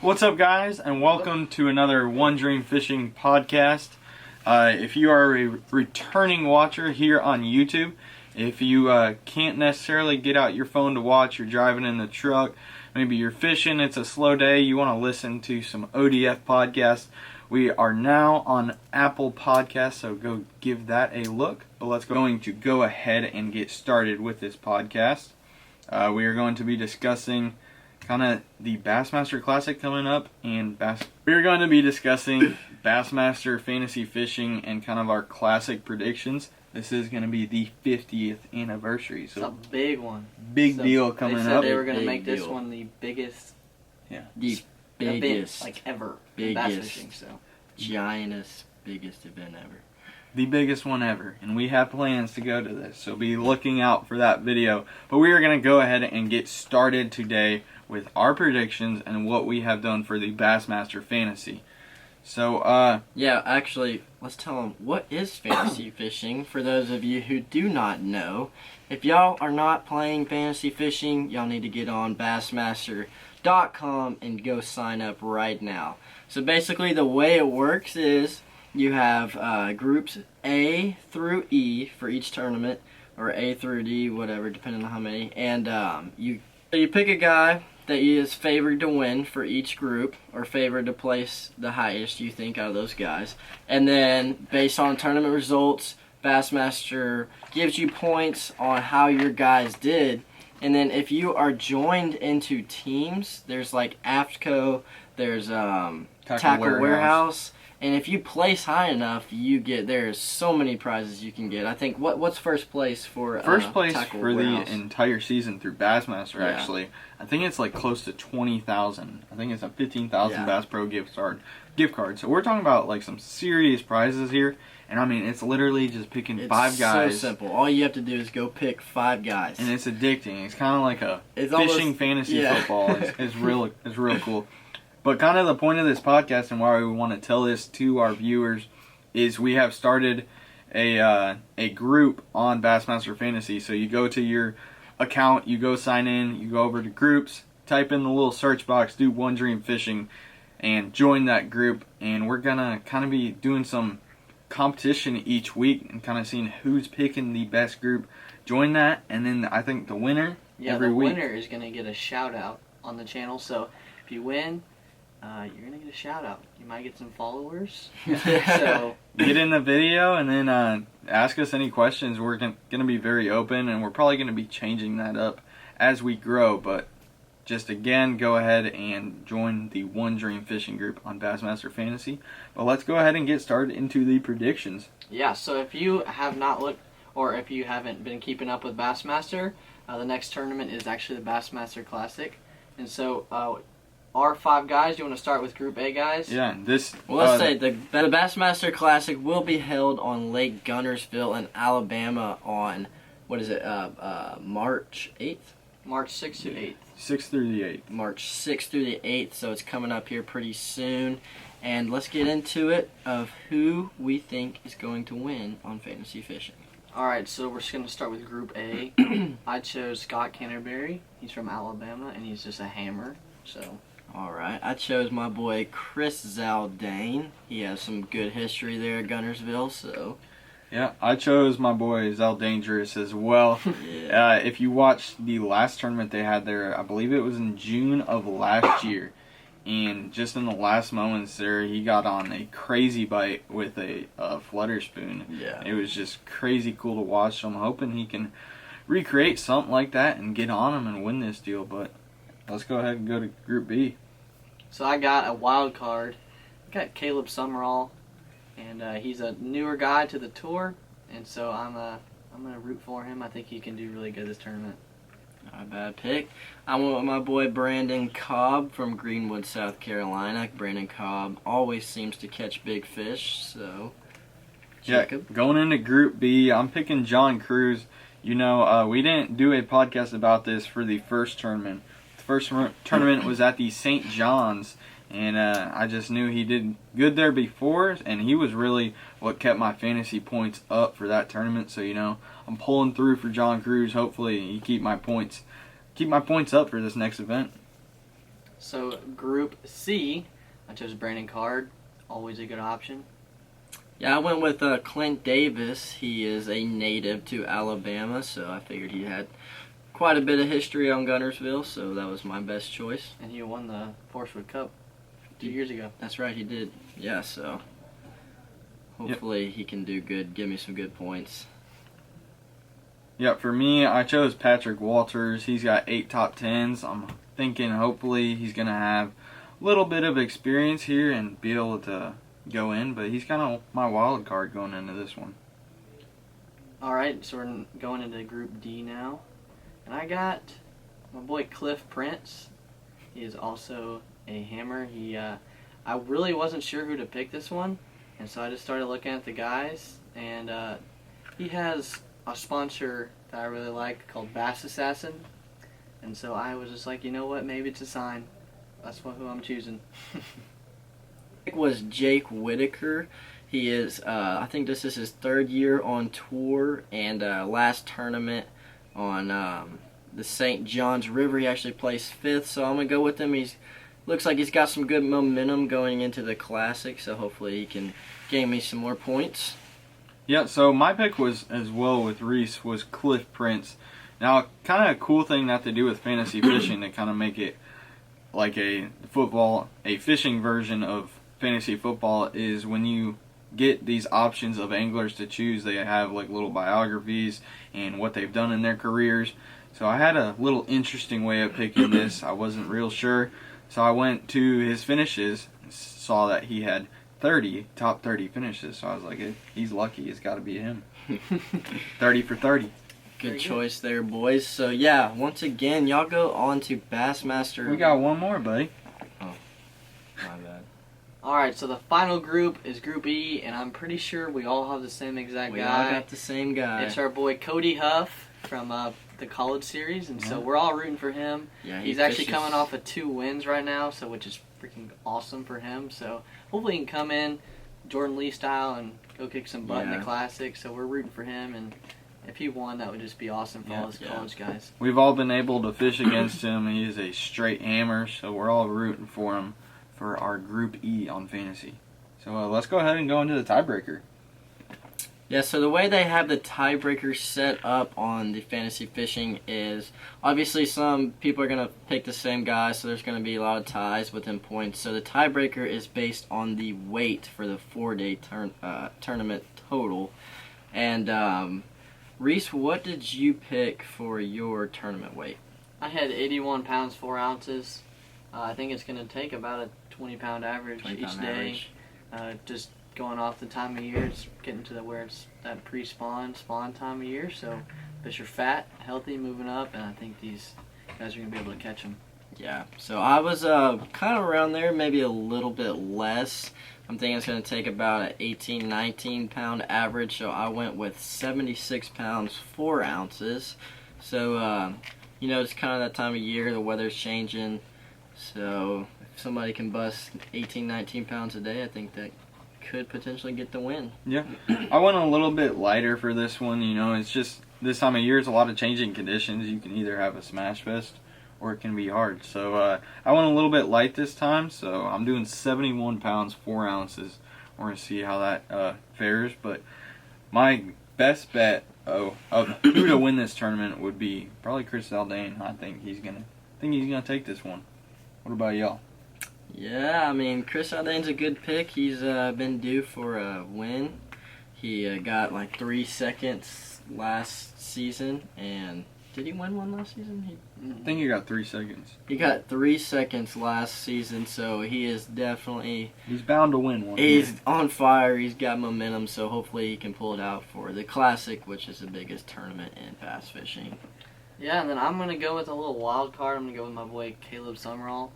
What's up, guys, and welcome to another One Dream Fishing podcast. If you are a returning watcher here on YouTube, if you can't necessarily get out your phone to watch, you're driving in the truck, maybe you're fishing, it's a slow day, you want to listen to some ODF podcasts, we are now on Apple Podcasts, so go give that a look. But let's going to go ahead and get started with this podcast. We are going to be discussing kind of the Bassmaster Classic coming up, and we're going to be discussing Bassmaster Fantasy Fishing and kind of our classic predictions. This is going to be the 50th anniversary, so it's a big one. Big deal coming up. They said they were going to make this one the biggest, the biggest event, ever, biggest, bass fishing. So giantest, biggest event ever. The biggest one ever, and we have plans to go to this, so be looking out for that video. But we are going to go ahead and get started today with our predictions and what we have done for the Bassmaster Fantasy. So, yeah, actually, let's tell them, what is fantasy fishing for those of you who do not know. If y'all are not playing fantasy fishing, y'all need to get on Bassmaster.com and go sign up right now. So basically, the way it works is you have groups A through E for each tournament, or A through D, whatever, depending on how many. And you pick a guy that is favored to win for each group, or favored to place the highest you think out of those guys. And then, based on tournament results, Bassmaster gives you points on how your guys did. And then if you are joined into teams, there's like AFTCO, there's Tackle Warehouse. And if you place high enough, there's so many prizes you can get. I think, what's first place for first place Tackle for Warehouse? the entire season through Bassmaster, Yeah. actually. I think it's like close to 20,000. I think it's a 15,000 Yeah. Bass Pro gift card. So we're talking about like some serious prizes here. And I mean, it's literally just picking five guys. It's so simple. All you have to do is go pick 5 guys. And it's addicting. It's kind of like a It's fishing almost, fantasy football. It's real cool. But kind of the point of this podcast and why we want to tell this to our viewers is we have started a group on Bassmaster Fantasy. So you go to your account, you go sign in, you go over to groups, type in the little search box, do One Dream Fishing, and join that group. And we're going to kind of be doing some competition each week and kind of seeing who's picking the best group. Join that, and then I think the winner every week. The winner is going to get a shout out on the channel. So if you win, you're going to get a shout out. You might get some followers. So get in the video and then ask us any questions. We're going to be very open, and we're probably going to be changing that up as we grow. But just again, go ahead and join the One Dream Fishing group on Bassmaster Fantasy. But let's go ahead and get started into the predictions. yeah, so if you have not looked, or if you haven't been keeping up with Bassmaster, the next tournament is actually the Bassmaster Classic. And so our 5 guys, you want to start with Group A guys? Yeah, Well, let's say the Bassmaster Classic will be held on Lake Guntersville in Alabama on, March 8th? March 6th to 8th. 6th through the 8th. March 6th through the 8th, so it's coming up here pretty soon. And let's get into it of who we think is going to win on fantasy fishing. Alright, so we're just going to start with Group A. I chose Scott Canterbury. He's from Alabama, and he's just a hammer. So Alright, I chose my boy Chris Zaldane. He has some good history there at Guntersville, so... Yeah, I chose my boy Zal Dangerous as well. Yeah. If you watched the last tournament they had there, I believe it was in June of last year. And just in the last moments there, he got on a crazy bite with a flutter spoon. Yeah. It was just crazy cool to watch. So I'm hoping he can recreate something like that and get on him and win this deal. But let's go ahead and go to Group B. So I got a wild card. I got Caleb Summerall, and he's a newer guy to the tour, and so I'm gonna root for him. I think he can do really good this tournament. Not a bad pick. I went with my boy Brandon Cobb from Greenwood, South Carolina. Brandon Cobb always seems to catch big fish, so Jacob. Yeah, going into Group B, I'm picking John Cruz. You know, we didn't do a podcast about this for the first tournament. The first tournament was at the St. John's, and I just knew he did good there before, and he was really what kept my fantasy points up for that tournament. So, you know, I'm pulling through for John Cruz. Hopefully he keep my points up for this next event. So Group C, I chose Brandon Card. Always a good option. Yeah, I went with Clint Davis. He is a native to Alabama, so I figured he had quite a bit of history on Guntersville, so that was my best choice. And he won the Forestwood Cup 2 years ago. That's right, he did. Yeah, so hopefully he can do good, give me some good points. Yeah, for me, I chose Patrick Walters. He's got 8 top 10s. I'm thinking hopefully he's going to have a little bit of experience here and be able to go in, but he's kind of my wild card going into this one. All right, so we're going into Group D now. And I got my boy Cliff Prince. He is also a hammer. I really wasn't sure who to pick this one, and so I just started looking at the guys, and he has a sponsor that I really like called Bass Assassin, and so I was just like, you know what, maybe it's a sign. That's who I'm choosing. It was Jake Whitaker. He is, I think this is his 3rd year on tour, and last tournament on the St. Johns River, he actually placed 5th, so I'm going to go with him. Looks like he's got some good momentum going into the Classic, so hopefully he can gain me some more points. Yeah, so my pick was, as well with Reese, was Cliff Prince. Now, kind of a cool thing that they do with fantasy fishing to kind of make it like a fishing version of fantasy football is when you get these options of anglers to choose, they have like little biographies and what they've done in their careers. So I had a little interesting way of picking this. I wasn't real sure. So I went to his finishes, saw that he had top 30 finishes. So I was like, he's lucky. It's got to be him. 30 for 30. Good choice there, boys. So yeah, once again, y'all go on to Bassmaster. We got one more, buddy. Oh, my bad. Alright, so the final group is Group E, and I'm pretty sure we all have the same exact We guy. all got the same guy. It's our boy Cody Huff from the college series, and so we're all rooting for him. Yeah, He's actually coming off of 2 wins right now, so which is freaking awesome for him. So hopefully he can come in Jordan Lee style and go kick some butt in the Classic. So we're rooting for him, and if he won, that would just be awesome for all his college guys. We've all been able to fish against him. He is a straight hammer, so we're all rooting for him for our Group E on fantasy. So let's go ahead and go into the tiebreaker. Yeah, so the way they have the tiebreaker set up on the fantasy fishing is obviously some people are going to pick the same guy, so there's going to be a lot of ties within points. So the tiebreaker is based on the weight for the 4-day tournament total. And Reese, what did you pick for your tournament weight? I had 81 pounds, 4 ounces. I think it's going to take about a 20-pound average each day. Just going off the time of year, it's getting to where it's that spawn time of year. So fish are fat, healthy, moving up, and I think these guys are going to be able to catch them. Yeah, so I was kind of around there, maybe a little bit less. I'm thinking it's going to take about an 18, 19 pound average, so I went with 76 pounds, 4 ounces. So, it's kind of that time of year, the weather's changing, so if somebody can bust 18, 19 pounds a day, I think that could potentially get the win. Yeah, I went a little bit lighter for this one. It's just this time of year, it's a lot of changing conditions. You can either have a smash fest or it can be hard. So I went a little bit light this time, so I'm doing 71 pounds, 4 ounces. We're going to see how that fares, but my best bet of who to win this tournament would be probably Chris Zaldane. I think he's gonna take this one. What about y'all? Yeah, I mean, Chris Zaldane's a good pick. He's been due for a win. He got like 3 seconds last season, and did he win one last season? I think he got 3 seconds. He got 3 seconds last season, so he is definitely... He's bound to win one. He's on fire. He's got momentum, so hopefully he can pull it out for the Classic, which is the biggest tournament in bass fishing. Yeah, and then I'm going to go with a little wild card. I'm going to go with my boy Caleb Summerall.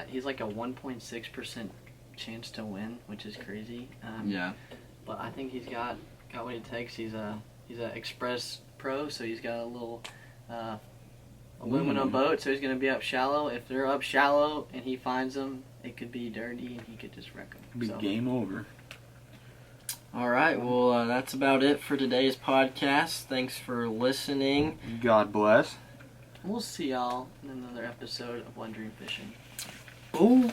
He's like a 1.6% chance to win, which is crazy. Yeah. But I think he's got what it takes. He's a Express Pro, so he's got a little aluminum boat, so he's going to be up shallow. If they're up shallow and he finds them, it could be dirty and he could just wreck them. It'd be game over. All right, well, that's about it for today's podcast. Thanks for listening. God bless. We'll see y'all in another episode of One Dream Fishing. Ooh.